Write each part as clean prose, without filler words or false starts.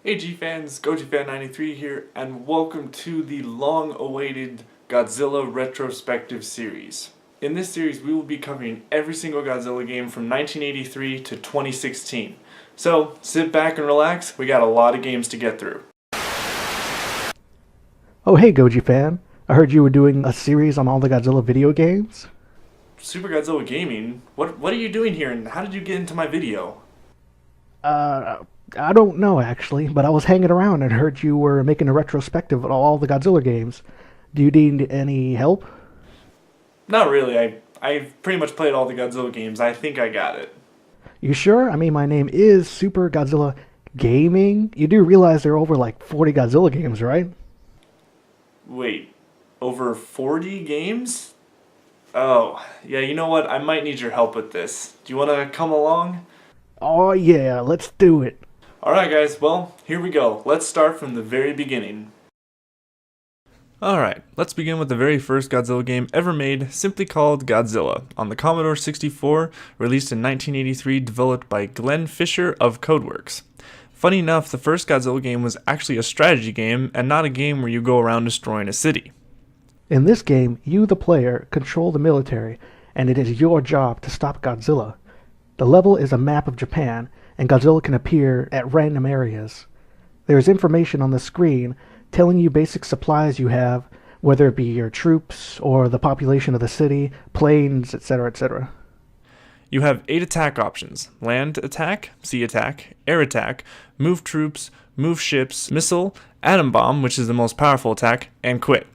Hey G-Fans, Gojifan93 here, and welcome to the long-awaited Godzilla Retrospective series. In this series, we will be covering every single Godzilla game from 1983 to 2016. So, sit back and relax, we got a lot of games to get through. Oh hey Goji fan, I heard you were doing a series on all the Godzilla video games? Super Godzilla Gaming? What are you doing here, and how did you get into my video? I don't know actually, but I was hanging around and heard you were making a retrospective of all the Godzilla games. Do you need any help? Not really, I've pretty much played all the Godzilla games. I think I got it. You sure? I mean, my name is Super Godzilla Gaming. You do realize there are over like 40 Godzilla games, right? Wait, over 40 games? Oh, yeah, you know what? I might need your help with this. Do you want to come along? Oh yeah, let's do it. Alright guys, well, here we go. Let's start from the very beginning. Alright, let's begin with the very first Godzilla game ever made, simply called Godzilla, on the Commodore 64, released in 1983, developed by Glenn Fisher of Codeworks. Funny enough, the first Godzilla game was actually a strategy game, and not a game where you go around destroying a city. In this game, you, the player, control the military, and it is your job to stop Godzilla. The level is a map of Japan, and Godzilla can appear at random areas. There is information on the screen telling you basic supplies you have, whether it be your troops or the population of the city, planes, etc., etc. You have 8 attack options: land attack, sea attack, air attack, move troops, move ships, missile, atom bomb, which is the most powerful attack, and quit.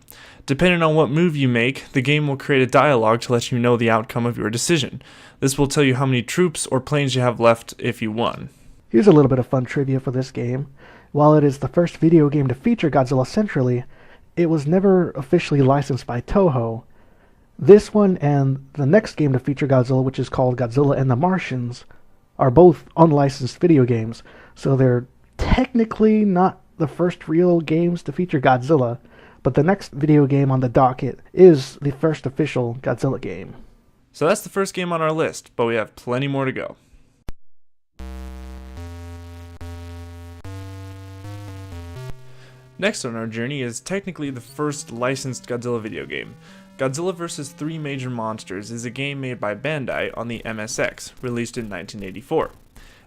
Depending on what move you make, the game will create a dialogue to let you know the outcome of your decision. This will tell you how many troops or planes you have left if you won. Here's a little bit of fun trivia for this game. While it is the first video game to feature Godzilla centrally, it was never officially licensed by Toho. This one and the next game to feature Godzilla, which is called Godzilla and the Martians, are both unlicensed video games, so they're technically not the first real games to feature Godzilla, but the next video game on the docket is the first official Godzilla game. So that's the first game on our list, but we have plenty more to go. Next on our journey is technically the first licensed Godzilla video game. Godzilla vs. Three Major Monsters is a game made by Bandai on the MSX, released in 1984.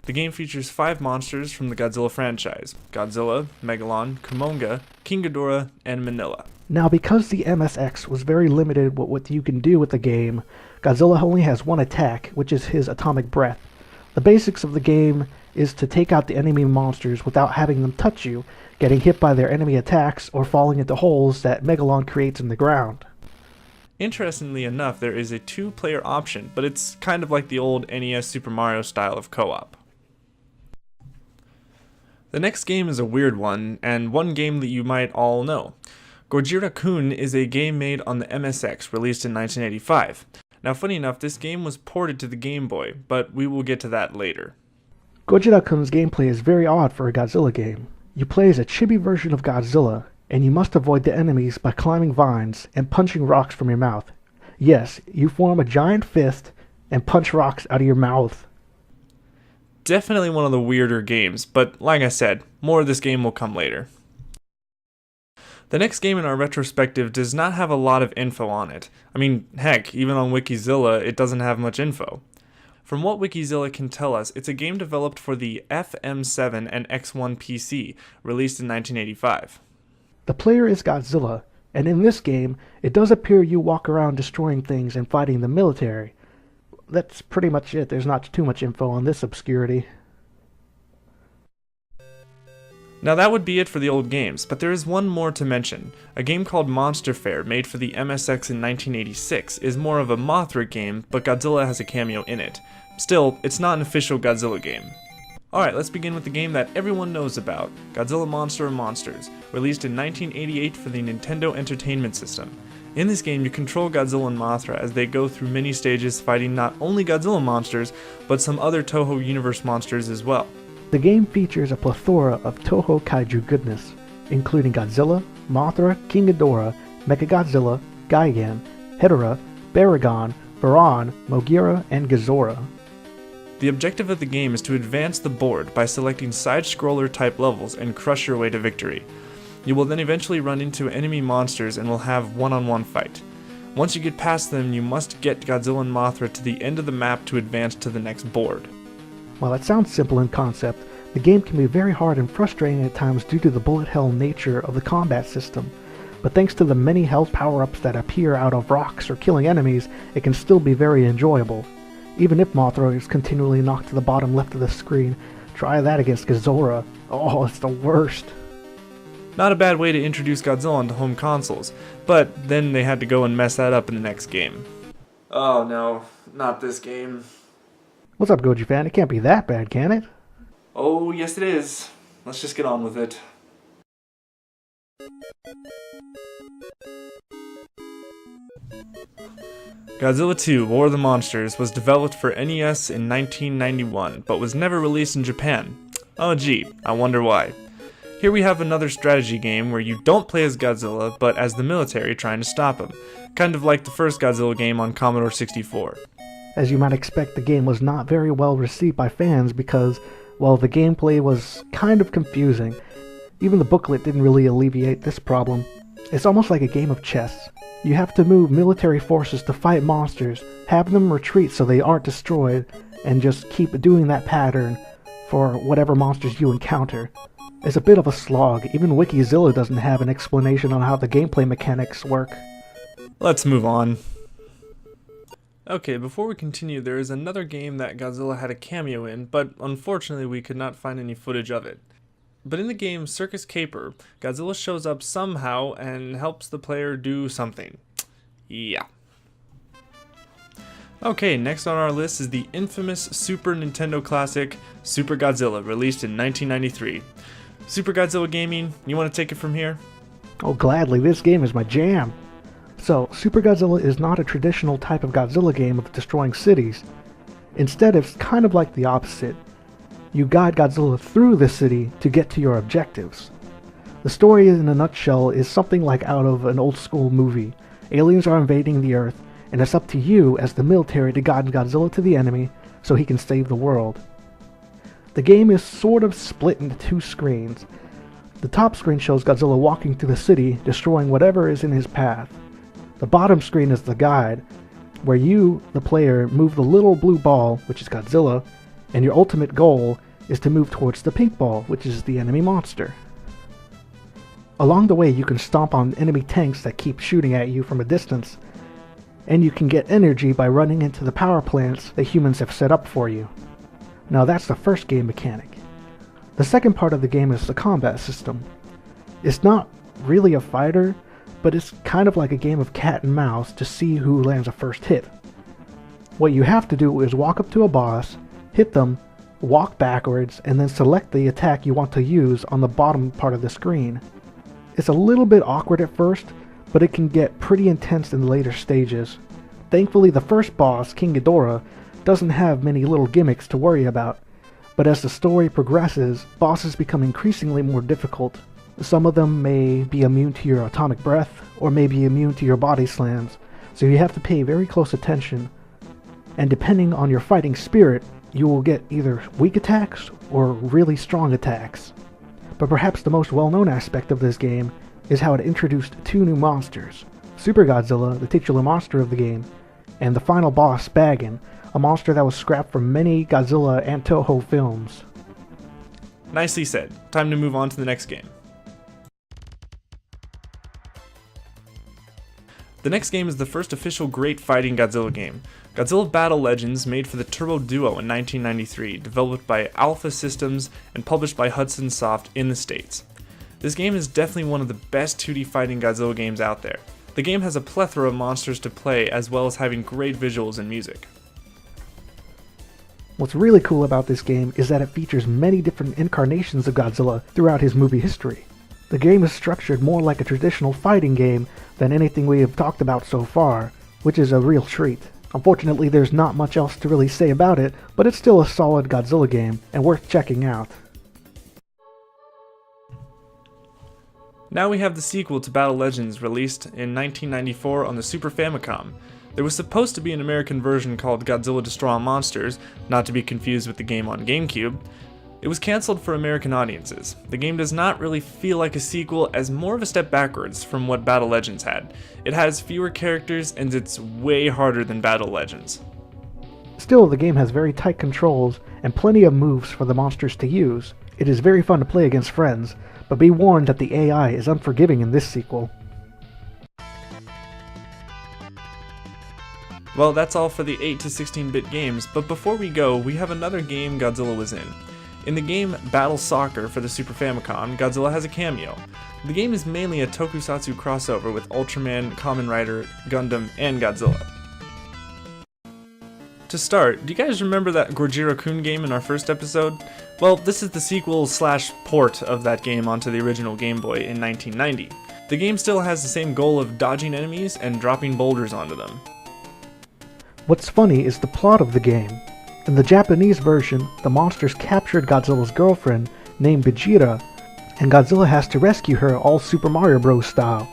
The game features 5 monsters from the Godzilla franchise: Godzilla, Megalon, Kumonga, King Ghidorah, and Manila. Now, because the MSX was very limited with what you can do with the game, Godzilla only has one attack, which is his atomic breath. The basics of the game is to take out the enemy monsters without having them touch you, getting hit by their enemy attacks, or falling into holes that Megalon creates in the ground. Interestingly enough, there is a 2-player option, but it's kind of like the old NES Super Mario style of co-op. The next game is a weird one, and one game that you might all know. Gojira-kun is a game made on the MSX, released in 1985. Now, funny enough, this game was ported to the Game Boy, but we will get to that later. Gojira-kun's gameplay is very odd for a Godzilla game. You play as a chibi version of Godzilla, and you must avoid the enemies by climbing vines and punching rocks from your mouth. Yes, you form a giant fist and punch rocks out of your mouth. Definitely one of the weirder games, but like I said, more of this game will come later. The next game in our retrospective does not have a lot of info on it. I mean, heck, even on Wikizilla it doesn't have much info. From what Wikizilla can tell us, it's a game developed for the FM7 and X1 PC, released in 1985. The player is Godzilla, and in this game, it does appear you walk around destroying things and fighting the military. That's pretty much it. There's not too much info on this obscurity. Now that would be it for the old games, but there is one more to mention. A game called Monster Fair, made for the MSX in 1986, is more of a Mothra game, but Godzilla has a cameo in it. Still, it's not an official Godzilla game. Alright, let's begin with the game that everyone knows about, Godzilla Monster of Monsters, released in 1988 for the Nintendo Entertainment System. In this game, you control Godzilla and Mothra as they go through many stages fighting not only Godzilla monsters, but some other Toho Universe monsters as well. The game features a plethora of Toho kaiju goodness, including Godzilla, Mothra, King Ghidorah, Mechagodzilla, Gigan, Hedorah, Baragon, Varan, Mogira, and Gazora. The objective of the game is to advance the board by selecting side-scroller type levels and crush your way to victory. You will then eventually run into enemy monsters and will have one-on-one fight. Once you get past them, you must get Godzilla and Mothra to the end of the map to advance to the next board. While it sounds simple in concept, the game can be very hard and frustrating at times due to the bullet hell nature of the combat system. But thanks to the many health power-ups that appear out of rocks or killing enemies, it can still be very enjoyable. Even if Mothra is continually knocked to the bottom left of the screen, try that against Godzilla. Oh, it's the worst. Not a bad way to introduce Godzilla onto home consoles, but then they had to go and mess that up in the next game. Oh no, not this game. What's up, Gojifan? It can't be that bad, can it? Oh, yes it is. Let's just get on with it. Godzilla 2 War of the Monsters was developed for NES in 1991, but was never released in Japan. Oh gee, I wonder why. Here we have another strategy game where you don't play as Godzilla, but as the military trying to stop him. Kind of like the first Godzilla game on Commodore 64. As you might expect, the game was not very well received by fans because, well, the gameplay was kind of confusing. Even the booklet didn't really alleviate this problem. It's almost like a game of chess. You have to move military forces to fight monsters, have them retreat so they aren't destroyed, and just keep doing that pattern for whatever monsters you encounter. It's a bit of a slog. Even Wikizilla doesn't have an explanation on how the gameplay mechanics work. Let's move on. Okay, before we continue, there is another game that Godzilla had a cameo in, but unfortunately we could not find any footage of it. But in the game Circus Caper, Godzilla shows up somehow and helps the player do something. Yeah. Okay, next on our list is the infamous Super Nintendo classic, Super Godzilla, released in 1993. Super Godzilla Gaming, you want to take it from here? Oh, gladly, this game is my jam. So, Super Godzilla is not a traditional type of Godzilla game of destroying cities. Instead, it's kind of like the opposite. You guide Godzilla through the city to get to your objectives. The story in a nutshell is something like out of an old school movie. Aliens are invading the Earth, and it's up to you as the military to guide Godzilla to the enemy so he can save the world. The game is sort of split into two screens. The top screen shows Godzilla walking through the city, destroying whatever is in his path. The bottom screen is the guide, where you, the player, move the little blue ball, which is Godzilla, and your ultimate goal is to move towards the pink ball, which is the enemy monster. Along the way, you can stomp on enemy tanks that keep shooting at you from a distance, and you can get energy by running into the power plants that humans have set up for you. Now that's the first game mechanic. The second part of the game is the combat system. It's not really a fighter, but it's kind of like a game of cat and mouse to see who lands a first hit. What you have to do is walk up to a boss, hit them, walk backwards, and then select the attack you want to use on the bottom part of the screen. It's a little bit awkward at first, but it can get pretty intense in the later stages. Thankfully, the first boss, King Ghidorah, doesn't have many little gimmicks to worry about, but as the story progresses, bosses become increasingly more difficult. Some of them may be immune to your atomic breath, or may be immune to your body slams, so you have to pay very close attention. And depending on your fighting spirit, you will get either weak attacks or really strong attacks. But perhaps the most well-known aspect of this game is how it introduced two new monsters. Super Godzilla, the titular monster of the game, and the final boss, Bagan, a monster that was scrapped from many Godzilla and Toho films. Nicely said. Time to move on to the next game. The next game is the first official great fighting Godzilla game, Godzilla Battle Legends, made for the Turbo Duo in 1993, developed by Alpha Systems and published by Hudson Soft in the States. This game is definitely one of the best 2D fighting Godzilla games out there. The game has a plethora of monsters to play, as well as having great visuals and music. What's really cool about this game is that it features many different incarnations of Godzilla throughout his movie history. The game is structured more like a traditional fighting game than anything we have talked about so far, which is a real treat. Unfortunately, there's not much else to really say about it, but it's still a solid Godzilla game and worth checking out. Now we have the sequel to Battle Legends, released in 1994 on the Super Famicom. There was supposed to be an American version called Godzilla Destroy All Monsters, not to be confused with the game on GameCube. It was cancelled for American audiences. The game does not really feel like a sequel, as more of a step backwards from what Battle Legends had. It has fewer characters and it's way harder than Battle Legends. Still, the game has very tight controls and plenty of moves for the monsters to use. It is very fun to play against friends, but be warned that the AI is unforgiving in this sequel. Well, that's all for the 8 to 16-bit games, but before we go, we have another game Godzilla was in. In the game Battle Soccer for the Super Famicom, Godzilla has a cameo. The game is mainly a tokusatsu crossover with Ultraman, Kamen Rider, Gundam, and Godzilla. To start, do you guys remember that Gojira-kun game in our first episode? Well, this is the sequel/port of that game onto the original Game Boy in 1990. The game still has the same goal of dodging enemies and dropping boulders onto them. What's funny is the plot of the game. In the Japanese version, the monsters captured Godzilla's girlfriend, named Vegeta, and Godzilla has to rescue her all Super Mario Bros. Style.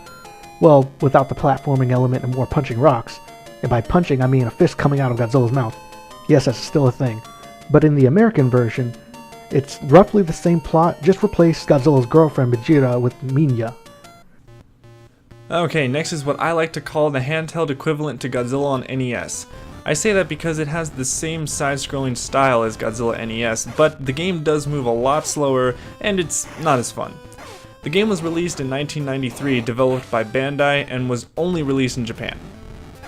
Well, without the platforming element and more punching rocks. And by punching, I mean a fist coming out of Godzilla's mouth. Yes, that's still a thing. But in the American version, it's roughly the same plot, just replace Godzilla's girlfriend Vegeta with Minya. Okay, next is what I like to call the handheld equivalent to Godzilla on NES. I say that because it has the same side-scrolling style as Godzilla NES, but the game does move a lot slower, and it's not as fun. The game was released in 1993, developed by Bandai, and was only released in Japan.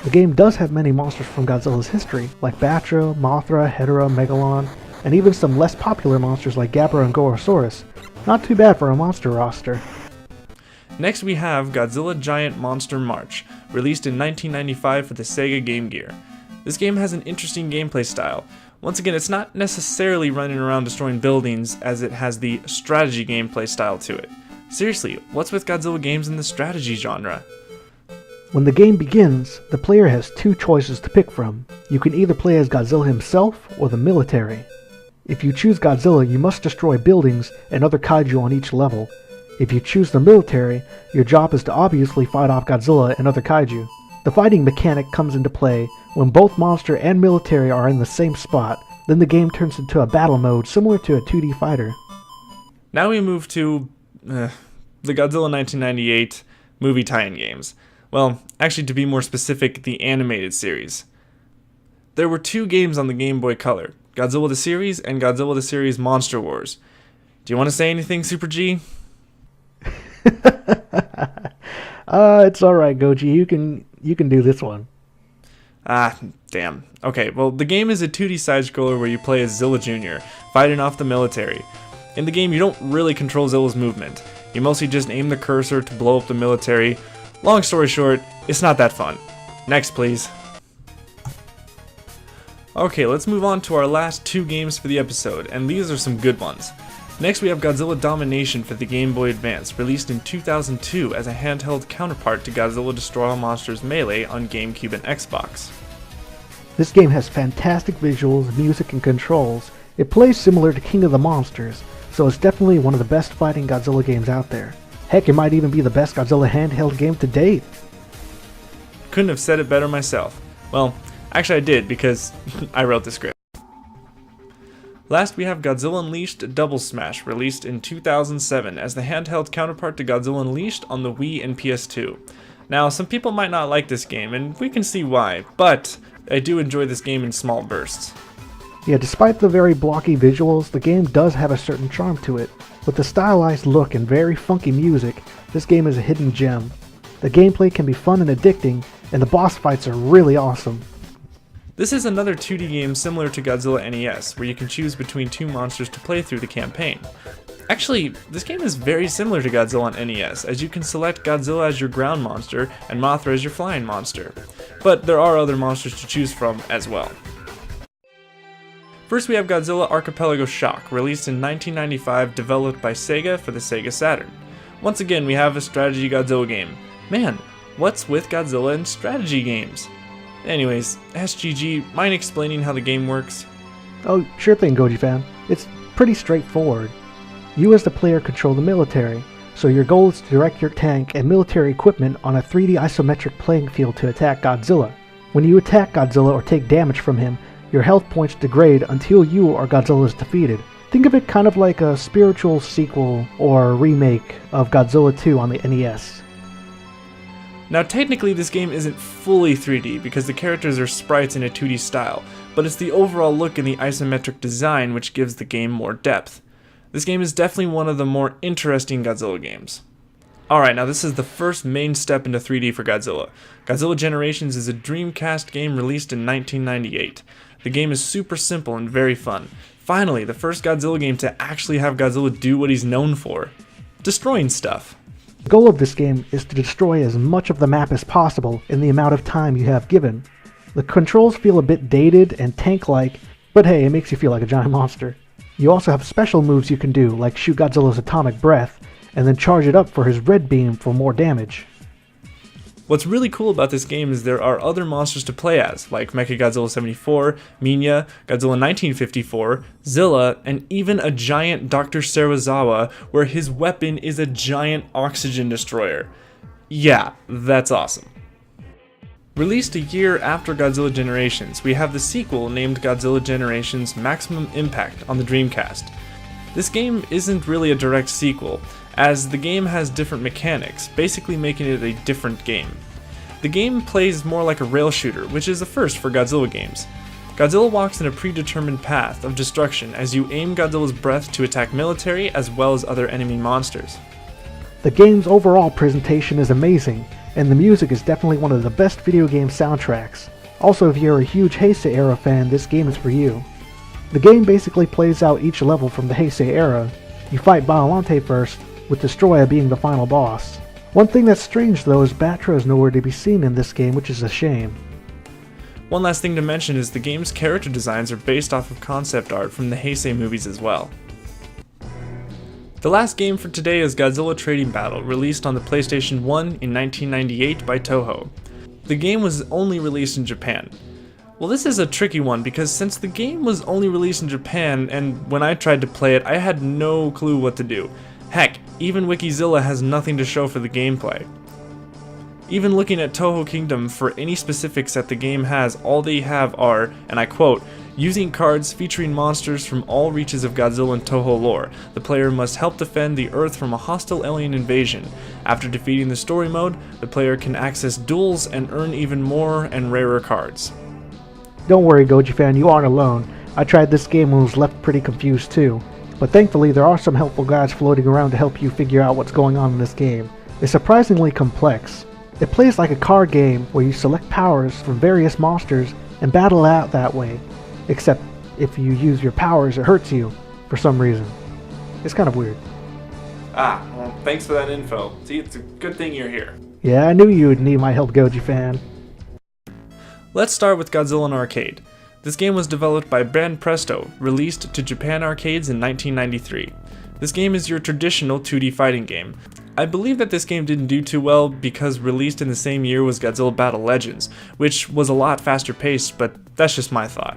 The game does have many monsters from Godzilla's history, like Batra, Mothra, Hedorah, Megalon, and even some less popular monsters like Gabra and Gorosaurus. Not too bad for a monster roster. Next we have Godzilla Giant Monster March, released in 1995 for the Sega Game Gear. This game has an interesting gameplay style. Once again, it's not necessarily running around destroying buildings, as it has the strategy gameplay style to it. Seriously, what's with Godzilla games in the strategy genre? When the game begins, the player has two choices to pick from. You can either play as Godzilla himself or the military. If you choose Godzilla, you must destroy buildings and other kaiju on each level. If you choose the military, your job is to obviously fight off Godzilla and other kaiju. The fighting mechanic comes into play when both monster and military are in the same spot. Then the game turns into a battle mode similar to a 2D fighter. Now we move to the Godzilla 1998 movie tie-in games. Well, actually, to be more specific, the animated series. There were two games on the Game Boy Color, Godzilla the Series and Godzilla the Series Monster Wars. Do you want to say anything, Super G? It's alright, Goji. You can do this one. Ah, damn. Okay, well, the game is a 2D side-scroller where you play as Zilla Jr., fighting off the military. In the game, you don't really control Zilla's movement. You mostly just aim the cursor to blow up the military. Long story short, it's not that fun. Next, please. Okay, let's move on to our last two games for the episode, and these are some good ones. Next we have Godzilla Domination for the Game Boy Advance, released in 2002 as a handheld counterpart to Godzilla Destroy All Monsters Melee on GameCube and Xbox. This game has fantastic visuals, music, and controls. It plays similar to King of the Monsters, so it's definitely one of the best fighting Godzilla games out there. Heck, it might even be the best Godzilla handheld game to date. Couldn't have said it better myself. Well, actually I did, because I wrote the script. Last we have Godzilla Unleashed Double Smash, released in 2007 as the handheld counterpart to Godzilla Unleashed on the Wii and PS2. Now, some people might not like this game, and we can see why, but I do enjoy this game in small bursts. Yeah, despite the very blocky visuals, the game does have a certain charm to it. With the stylized look and very funky music, this game is a hidden gem. The gameplay can be fun and addicting, and the boss fights are really awesome. This is another 2D game similar to Godzilla NES, where you can choose between two monsters to play through the campaign. Actually, this game is very similar to Godzilla on NES, as you can select Godzilla as your ground monster and Mothra as your flying monster. But there are other monsters to choose from as well. First we have Godzilla Archipelago Shock, released in 1995, developed by Sega for the Sega Saturn. Once again, we have a strategy Godzilla game. Man, what's with Godzilla and strategy games? Anyways, SGG, mind explaining how the game works? Oh, sure thing, Gojifan. It's pretty straightforward. You as the player control the military, so your goal is to direct your tank and military equipment on a 3D isometric playing field to attack Godzilla. When you attack Godzilla or take damage from him, your health points degrade until you or Godzilla is defeated. Think of it kind of like a spiritual sequel or remake of Godzilla 2 on the NES. Now technically this game isn't fully 3D because the characters are sprites in a 2D style, but it's the overall look and the isometric design which gives the game more depth. This game is definitely one of the more interesting Godzilla games. Alright, now this is the first main step into 3D for Godzilla. Godzilla Generations is a Dreamcast game released in 1998. The game is super simple and very fun. Finally, the first Godzilla game to actually have Godzilla do what he's known for: destroying stuff. The goal of this game is to destroy as much of the map as possible in the amount of time you have given. The controls feel a bit dated and tank-like, but hey, it makes you feel like a giant monster. You also have special moves you can do, like shoot Godzilla's atomic breath, and then charge it up for his red beam for more damage. What's really cool about this game is there are other monsters to play as, like Mechagodzilla 74, Minya, Godzilla 1954, Zilla, and even a giant Dr. Serizawa, where his weapon is a giant oxygen destroyer. Yeah, that's awesome. Released a year after Godzilla Generations, we have the sequel named Godzilla Generations Maximum Impact on the Dreamcast. This game isn't really a direct sequel, as the game has different mechanics, basically making it a different game. The game plays more like a rail shooter, which is a first for Godzilla games. Godzilla walks in a predetermined path of destruction as you aim Godzilla's breath to attack military as well as other enemy monsters. The game's overall presentation is amazing, and the music is definitely one of the best video game soundtracks. Also, if you're a huge Heisei era fan, this game is for you. The game basically plays out each level from the Heisei era. You fight Biollante first, with Destroya being the final boss. One thing that's strange though is Batra is nowhere to be seen in this game, which is a shame. One last thing to mention is the game's character designs are based off of concept art from the Heisei movies as well. The last game for today is Godzilla Trading Battle, released on the PlayStation 1 in 1998 by Toho. The game was only released in Japan. Well, this is a tricky one because since the game was only released in Japan and when I tried to play it, I had no clue what to do. Heck, even Wikizilla has nothing to show for the gameplay. Even looking at Toho Kingdom for any specifics that the game has, all they have are, and I quote, using cards featuring monsters from all reaches of Godzilla and Toho lore. The player must help defend the Earth from a hostile alien invasion. After defeating the story mode, the player can access duels and earn even more and rarer cards. Don't worry, Gojifan, you aren't alone. I tried this game and was left pretty confused too. But thankfully there are some helpful guides floating around to help you figure out what's going on in this game. It's surprisingly complex. It plays like a card game where you select powers from various monsters and battle out that way. Except if you use your powers it hurts you, for some reason. It's kind of weird. Ah, well, thanks for that info. See, it's a good thing you're here. Yeah, I knew you would need my help, Gojifan. Let's start with Godzilla in Arcade. This game was developed by Brand Presto, released to Japan arcades in 1993. This game is your traditional 2D fighting game. I believe that this game didn't do too well because released in the same year was Godzilla Battle Legends, which was a lot faster paced, but that's just my thought.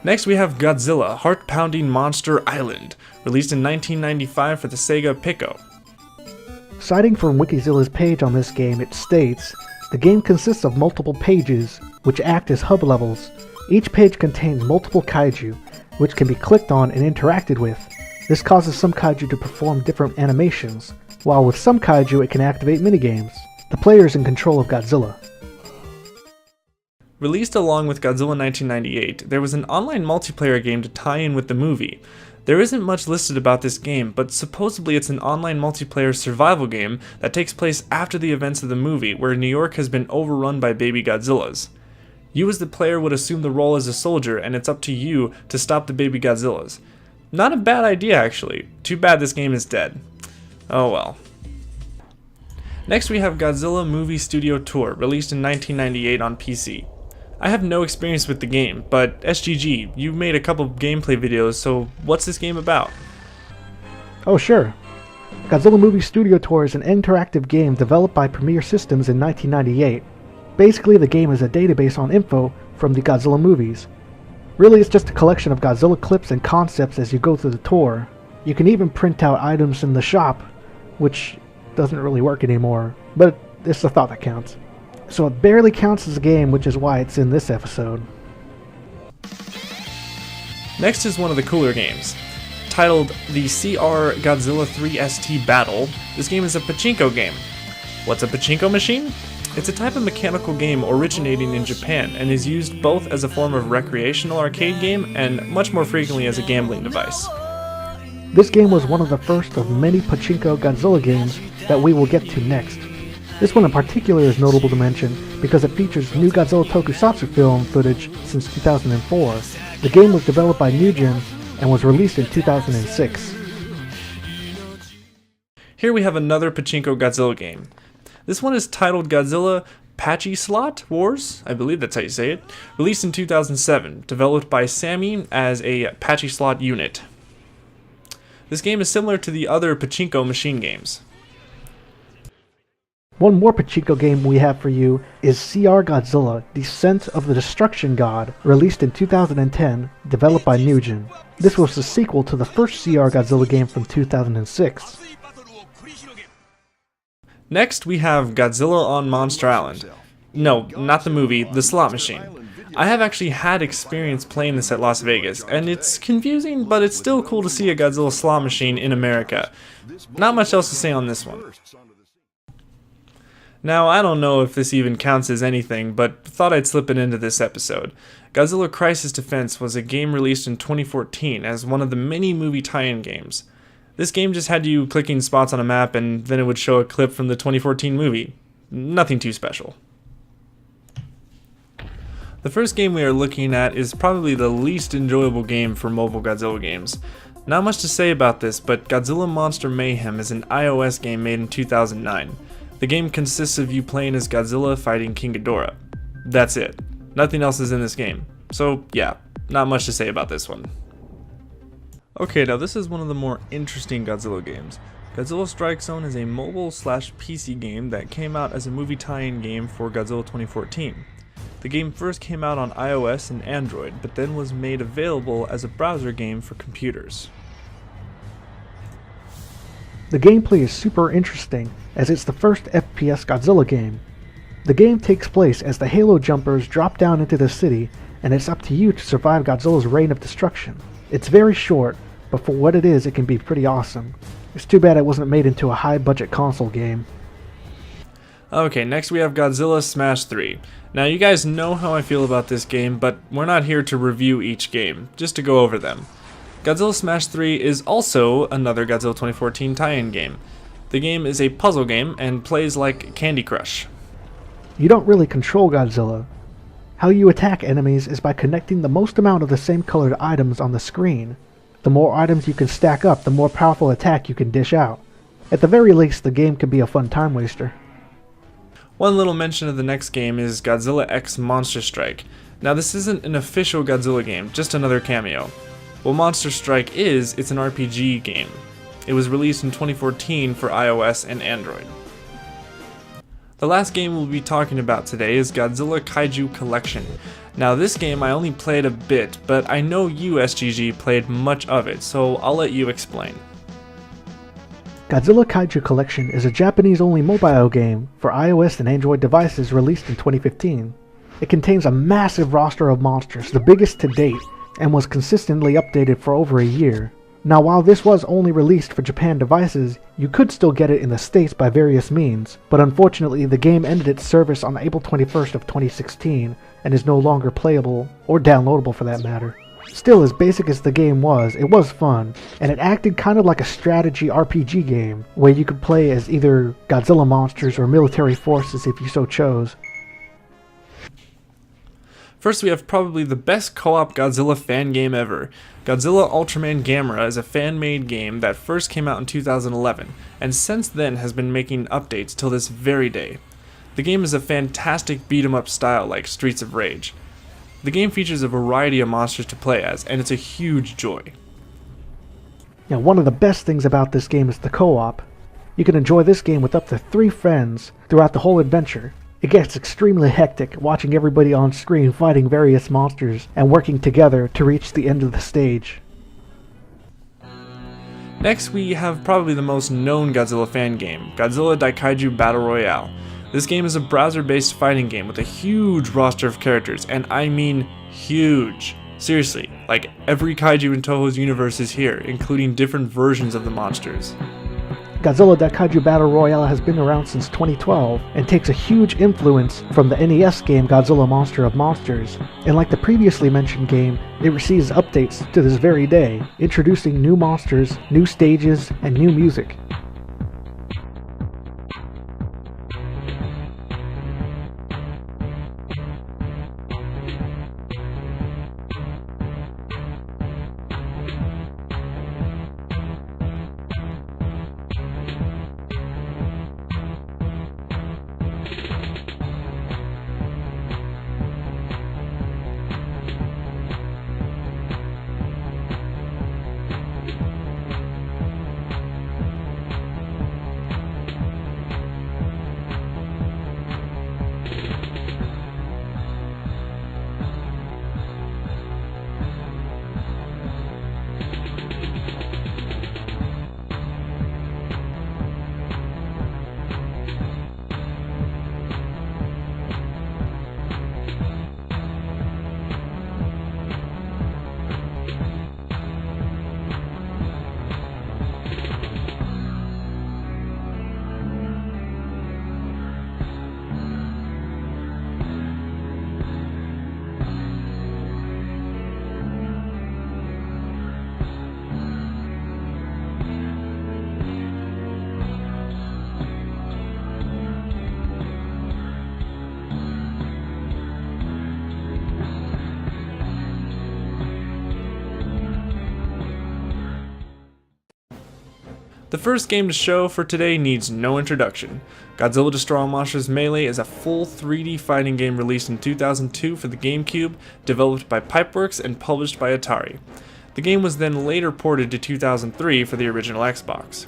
Next we have Godzilla Heart-Pounding Monster Island, released in 1995 for the Sega Pico. Citing from Wikizilla's page on this game, it states, the game consists of multiple pages, which act as hub levels. Each page contains multiple kaiju, which can be clicked on and interacted with. This causes some kaiju to perform different animations, while with some kaiju it can activate minigames. The player is in control of Godzilla. Released along with Godzilla 1998, there was an online multiplayer game to tie in with the movie. There isn't much listed about this game, but supposedly it's an online multiplayer survival game that takes place after the events of the movie, where New York has been overrun by baby Godzillas. You as the player would assume the role as a soldier, and it's up to you to stop the baby Godzillas. Not a bad idea actually. Too bad this game is dead. Oh well. Next we have Godzilla Movie Studio Tour, released in 1998 on PC. I have no experience with the game, but SGG, you made a couple gameplay videos, so what's this game about? Oh sure. Godzilla Movie Studio Tour is an interactive game developed by Premier Systems in 1998. Basically the game is a database on info from the Godzilla movies. Really it's just a collection of Godzilla clips and concepts as you go through the tour. You can even print out items in the shop, which doesn't really work anymore, but it's the thought that counts. so it barely counts as a game, which is why it's in this episode. Next is one of the cooler games. Titled the CR Godzilla 3 ST Battle, this game is a pachinko game. What's a pachinko machine? It's a type of mechanical game originating in Japan and is used both as a form of recreational arcade game and much more frequently as a gambling device. This game was one of the first of many pachinko Godzilla games that we will get to next. This one in particular is notable to mention because it features new Godzilla tokusatsu film footage since 2004. The game was developed by Nugent and was released in 2006. Here we have another pachinko Godzilla game. This one is titled Godzilla Patchy Slot Wars, I believe that's how you say it, released in 2007, developed by Sammy as a Patchy Slot unit. This game is similar to the other pachinko machine games. One more pachinko game we have for you is CR Godzilla Descent of the Destruction God, released in 2010, developed by Nugent. This was the sequel to the first CR Godzilla game from 2006. Next, we have Godzilla on Monster Island. No, not the movie, the slot machine. I have actually had experience playing this at Las Vegas, and it's confusing, but it's still cool to see a Godzilla slot machine in America. Not much else to say on this one. Now, I don't know if this even counts as anything, but thought I'd slip it into this episode. Godzilla Crisis Defense was a game released in 2014 as one of the many movie tie-in games. This game just had you clicking spots on a map and then it would show a clip from the 2014 movie. Nothing too special. The first game we are looking at is probably the least enjoyable game for mobile Godzilla games. Not much to say about this, but Godzilla Monster Mayhem is an iOS game made in 2009. The game consists of you playing as Godzilla fighting King Ghidorah. That's it. Nothing else is in this game. So yeah, not much to say about this one. Okay, now this is one of the more interesting Godzilla games. Godzilla Strike Zone is a mobile/PC game that came out as a movie tie-in game for Godzilla 2014. The game first came out on iOS and Android, but then was made available as a browser game for computers. The gameplay is super interesting, as it's the first FPS Godzilla game. The game takes place as the Halo Jumpers drop down into the city, and it's up to you to survive Godzilla's reign of destruction. It's very short, but for what it is, it can be pretty awesome. It's too bad it wasn't made into a high-budget console game. Okay, next we have Godzilla Smash 3. Now you guys know how I feel about this game, but we're not here to review each game, just to go over them. Godzilla Smash 3 is also another Godzilla 2014 tie-in game. The game is a puzzle game and plays like Candy Crush. You don't really control Godzilla. How you attack enemies is by connecting the most amount of the same colored items on the screen. The more items you can stack up, the more powerful attack you can dish out. At the very least, the game can be a fun time waster. One little mention of the next game is Godzilla X Monster Strike. Now this isn't an official Godzilla game, just another cameo. What Monster Strike is, it's an RPG game. It was released in 2014 for iOS and Android. The last game we'll be talking about today is Godzilla Kaiju Collection. Now this game I only played a bit, but I know you SGG played much of it, so I'll let you explain. Godzilla Kaiju Collection is a Japanese-only mobile game for iOS and Android devices released in 2015. It contains a massive roster of monsters, the biggest to date, and was consistently updated for over a year. Now while this was only released for Japan devices, you could still get it in the States by various means, but unfortunately the game ended its service on April 21st of 2016 and is no longer playable, or downloadable for that matter. Still, as basic as the game was, it was fun, and it acted kind of like a strategy RPG game, where you could play as either Godzilla monsters or military forces if you so chose. First we have probably the best co-op Godzilla fan game ever. Godzilla Ultraman Gamera is a fan-made game that first came out in 2011, and since then has been making updates till this very day. The game is a fantastic beat-em-up style like Streets of Rage. The game features a variety of monsters to play as, and it's a huge joy. Now, one of the best things about this game is the co-op. You can enjoy this game with up to 3 friends throughout the whole adventure. It gets extremely hectic watching everybody on screen fighting various monsters and working together to reach the end of the stage. Next we have probably the most known Godzilla fan game, Godzilla Daikaiju Battle Royale. This game is a browser-based fighting game with a huge roster of characters, and I mean huge. Seriously, like every kaiju in Toho's universe is here, including different versions of the monsters. Godzilla Kaiju Battle Royale has been around since 2012 and takes a huge influence from the NES game Godzilla Monster of Monsters. And like the previously mentioned game, it receives updates to this very day, introducing new monsters, new stages, and new music. The first game to show for today needs no introduction. Godzilla Destroy All Monsters Melee is a full 3D fighting game released in 2002 for the GameCube, developed by Pipeworks and published by Atari. The game was then later ported to 2003 for the original Xbox.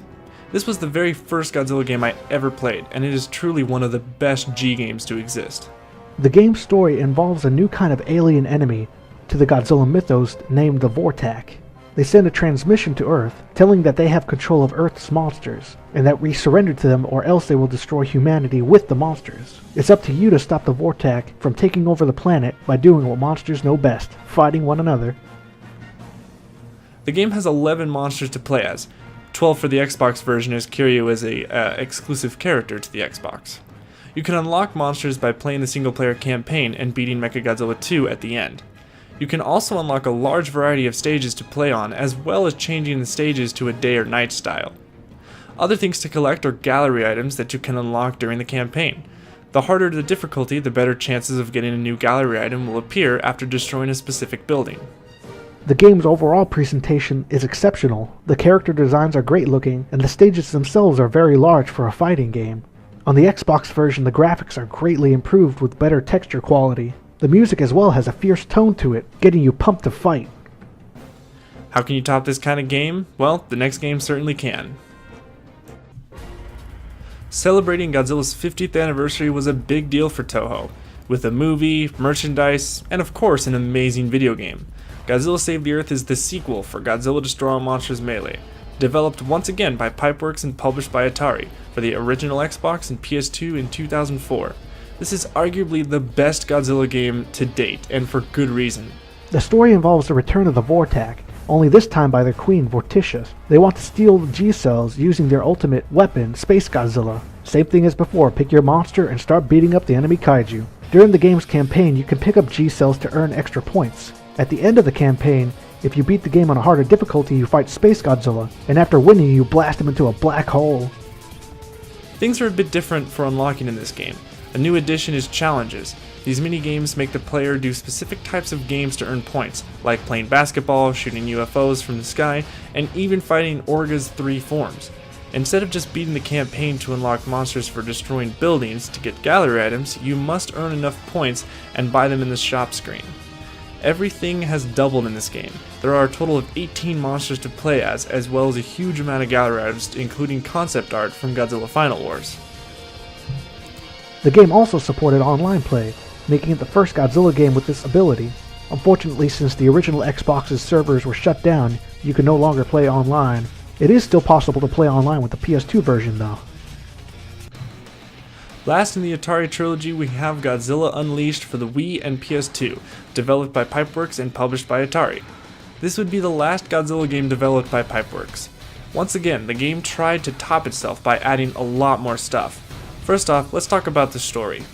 This was the very first Godzilla game I ever played, and it is truly one of the best G games to exist. The game's story involves a new kind of alien enemy to the Godzilla mythos named the Vortak. They send a transmission to Earth, telling that they have control of Earth's monsters, and that we surrender to them or else they will destroy humanity with the monsters. It's up to you to stop the Vortak from taking over the planet by doing what monsters know best, fighting one another. The game has 11 monsters to play as, 12 for the Xbox version, as Kiryu is a exclusive character to the Xbox. You can unlock monsters by playing the single-player campaign and beating Mechagodzilla 2 at the end. You can also unlock a large variety of stages to play on, as well as changing the stages to a day or night style. Other things to collect are gallery items that you can unlock during the campaign. The harder the difficulty, the better chances of getting a new gallery item will appear after destroying a specific building. The game's overall presentation is exceptional. The character designs are great looking, and the stages themselves are very large for a fighting game. On the Xbox version, the graphics are greatly improved with better texture quality. The music as well has a fierce tone to it, getting you pumped to fight. How can you top this kind of game? Well, the next game certainly can. Celebrating Godzilla's 50th anniversary was a big deal for Toho, with a movie, merchandise, and of course an amazing video game. Godzilla Save the Earth is the sequel for Godzilla Destroy All Monsters Melee, developed once again by Pipeworks and published by Atari for the original Xbox and PS2 in 2004. This is arguably the best Godzilla game to date, and for good reason. The story involves the return of the Vortak, only this time by their queen, Vorticious. They want to steal the G-cells using their ultimate weapon, Space Godzilla. Same thing as before, pick your monster and start beating up the enemy kaiju. During the game's campaign, you can pick up G-cells to earn extra points. At the end of the campaign, if you beat the game on a harder difficulty, you fight Space Godzilla, and after winning, you blast him into a black hole. Things are a bit different for unlocking in this game. A new addition is challenges. These mini-games make the player do specific types of games to earn points, like playing basketball, shooting UFOs from the sky, and even fighting Orga's 3 forms. Instead of just beating the campaign to unlock monsters for destroying buildings to get gallery items, you must earn enough points and buy them in the shop screen. Everything has doubled in this game. There are a total of 18 monsters to play as well as a huge amount of gallery items, including concept art from Godzilla Final Wars. The game also supported online play, making it the first Godzilla game with this ability. Unfortunately, since the original Xbox's servers were shut down, you can no longer play online. It is still possible to play online with the PS2 version though. Last in the Atari trilogy, we have Godzilla Unleashed for the Wii and PS2, developed by Pipeworks and published by Atari. This would be the last Godzilla game developed by Pipeworks. Once again, the game tried to top itself by adding a lot more stuff. First off, let's talk about the story.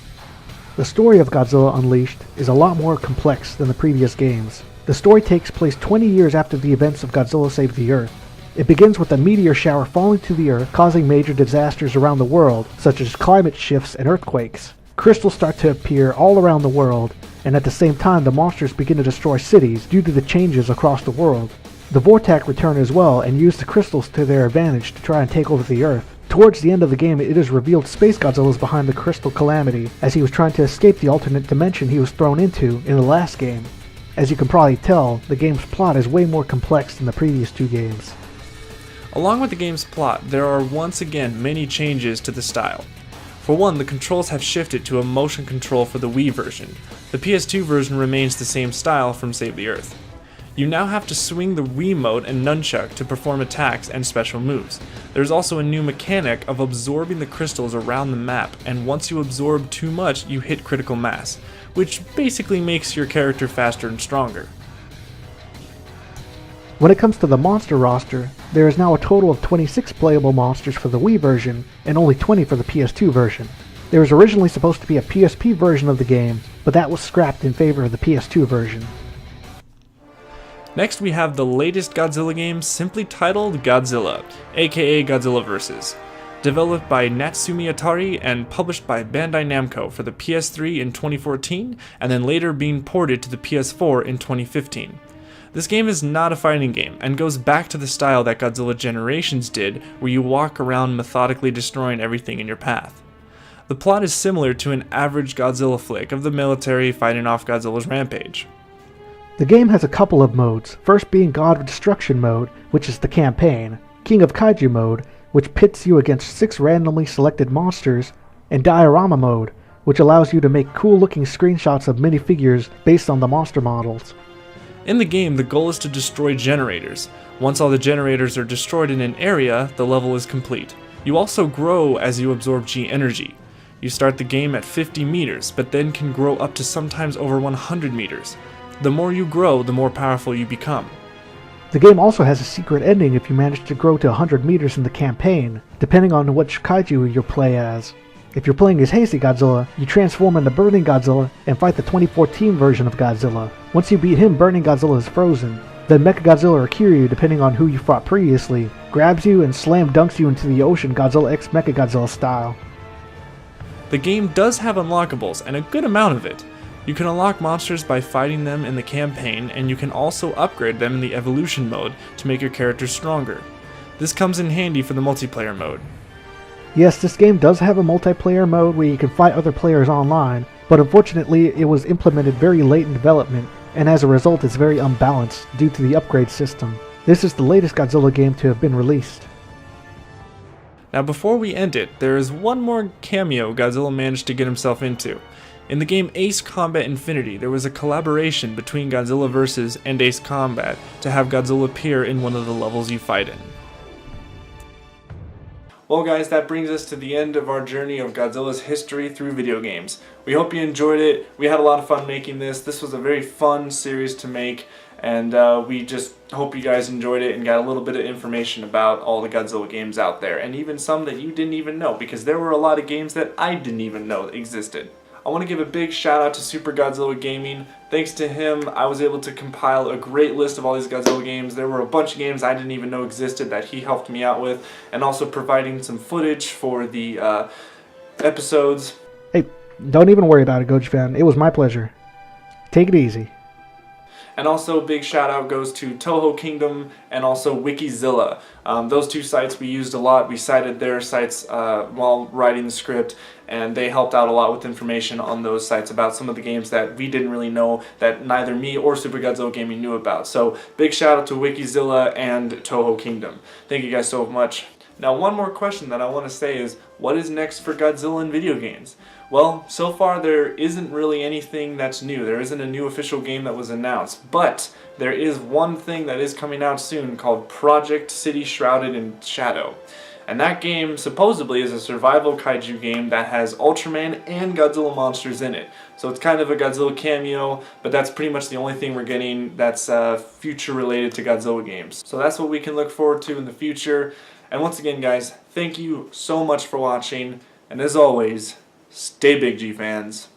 The story of Godzilla Unleashed is a lot more complex than the previous games. The story takes place 20 years after the events of Godzilla Saved the Earth. It begins with a meteor shower falling to the Earth, causing major disasters around the world, such as climate shifts and earthquakes. Crystals start to appear all around the world, and at the same time the monsters begin to destroy cities due to the changes across the world. The Vortak return as well and use the crystals to their advantage to try and take over the Earth. Towards the end of the game, it is revealed Space Godzilla is behind the crystal calamity, as he was trying to escape the alternate dimension he was thrown into in the last game. As you can probably tell, the game's plot is way more complex than the previous two games. Along with the game's plot, there are once again many changes to the style. For one, the controls have shifted to a motion control for the Wii version. The PS2 version remains the same style from Save the Earth. You now have to swing the Wiimote and nunchuck to perform attacks and special moves. There's also a new mechanic of absorbing the crystals around the map, and once you absorb too much, you hit critical mass, which basically makes your character faster and stronger. When it comes to the monster roster, there is now a total of 26 playable monsters for the Wii version and only 20 for the PS2 version. There was originally supposed to be a PSP version of the game, but that was scrapped in favor of the PS2 version. Next we have the latest Godzilla game, simply titled Godzilla, aka Godzilla vs. Developed by Natsumi Atari and published by Bandai Namco for the PS3 in 2014, and then later being ported to the PS4 in 2015. This game is not a fighting game, and goes back to the style that Godzilla Generations did, where you walk around methodically destroying everything in your path. The plot is similar to an average Godzilla flick of the military fighting off Godzilla's rampage. The game has a couple of modes, first being God of Destruction mode, which is the campaign, King of Kaiju mode, which pits you against 6 randomly selected monsters, and Diorama mode, which allows you to make cool looking screenshots of minifigures based on the monster models. In the game, the goal is to destroy generators. Once all the generators are destroyed in an area, the level is complete. You also grow as you absorb G energy. You start the game at 50 meters, but then can grow up to sometimes over 100 meters. The more you grow, the more powerful you become. The game also has a secret ending if you manage to grow to 100 meters in the campaign, depending on which kaiju you play as. If you're playing as Hasty Godzilla, you transform into Burning Godzilla and fight the 2014 version of Godzilla. Once you beat him, Burning Godzilla is frozen. Then Mechagodzilla or Kiryu, depending on who you fought previously, grabs you and slam dunks you into the ocean Godzilla x Mechagodzilla style. The game does have unlockables, and a good amount of it. You can unlock monsters by fighting them in the campaign, and you can also upgrade them in the evolution mode to make your character stronger. This comes in handy for the multiplayer mode. Yes, this game does have a multiplayer mode where you can fight other players online, but unfortunately it was implemented very late in development, and as a result it's very unbalanced due to the upgrade system. This is the latest Godzilla game to have been released. Now before we end it, there is one more cameo Godzilla managed to get himself into. In the game Ace Combat Infinity, there was a collaboration between Godzilla vs. and Ace Combat to have Godzilla appear in one of the levels you fight in. Well guys, that brings us to the end of our journey of Godzilla's history through video games. We hope you enjoyed it. We had a lot of fun making this. This was a very fun series to make, and we just hope you guys enjoyed it and got a little bit of information about all the Godzilla games out there, and even some that you didn't even know, because there were a lot of games that I didn't even know existed. I want to give a big shout out to Super Godzilla Gaming. Thanks to him, I was able to compile a great list of all these Godzilla games. There were a bunch of games I didn't even know existed that he helped me out with, and also providing some footage for the episodes. Hey, don't even worry about it, Gojifan. It was my pleasure. Take it easy. And also a big shout out goes to Toho Kingdom and also Wikizilla. Those two sites we used a lot. We cited their sites while writing the script, and they helped out a lot with information on those sites about some of the games that we didn't really know, that neither me or Super Godzilla Gaming knew about. So big shout out to Wikizilla and Toho Kingdom. Thank you guys so much. Now one more question that I want to say is, what is next for Godzilla in video games? Well, so far there isn't really anything that's new. There isn't a new official game that was announced, but there is one thing that is coming out soon called Project City Shrouded in Shadow. And that game supposedly is a survival kaiju game that has Ultraman and Godzilla monsters in it. So it's kind of a Godzilla cameo, but that's pretty much the only thing we're getting that's future related to Godzilla games. So that's what we can look forward to in the future. And once again, guys, thank you so much for watching. And as always, stay big, G fans.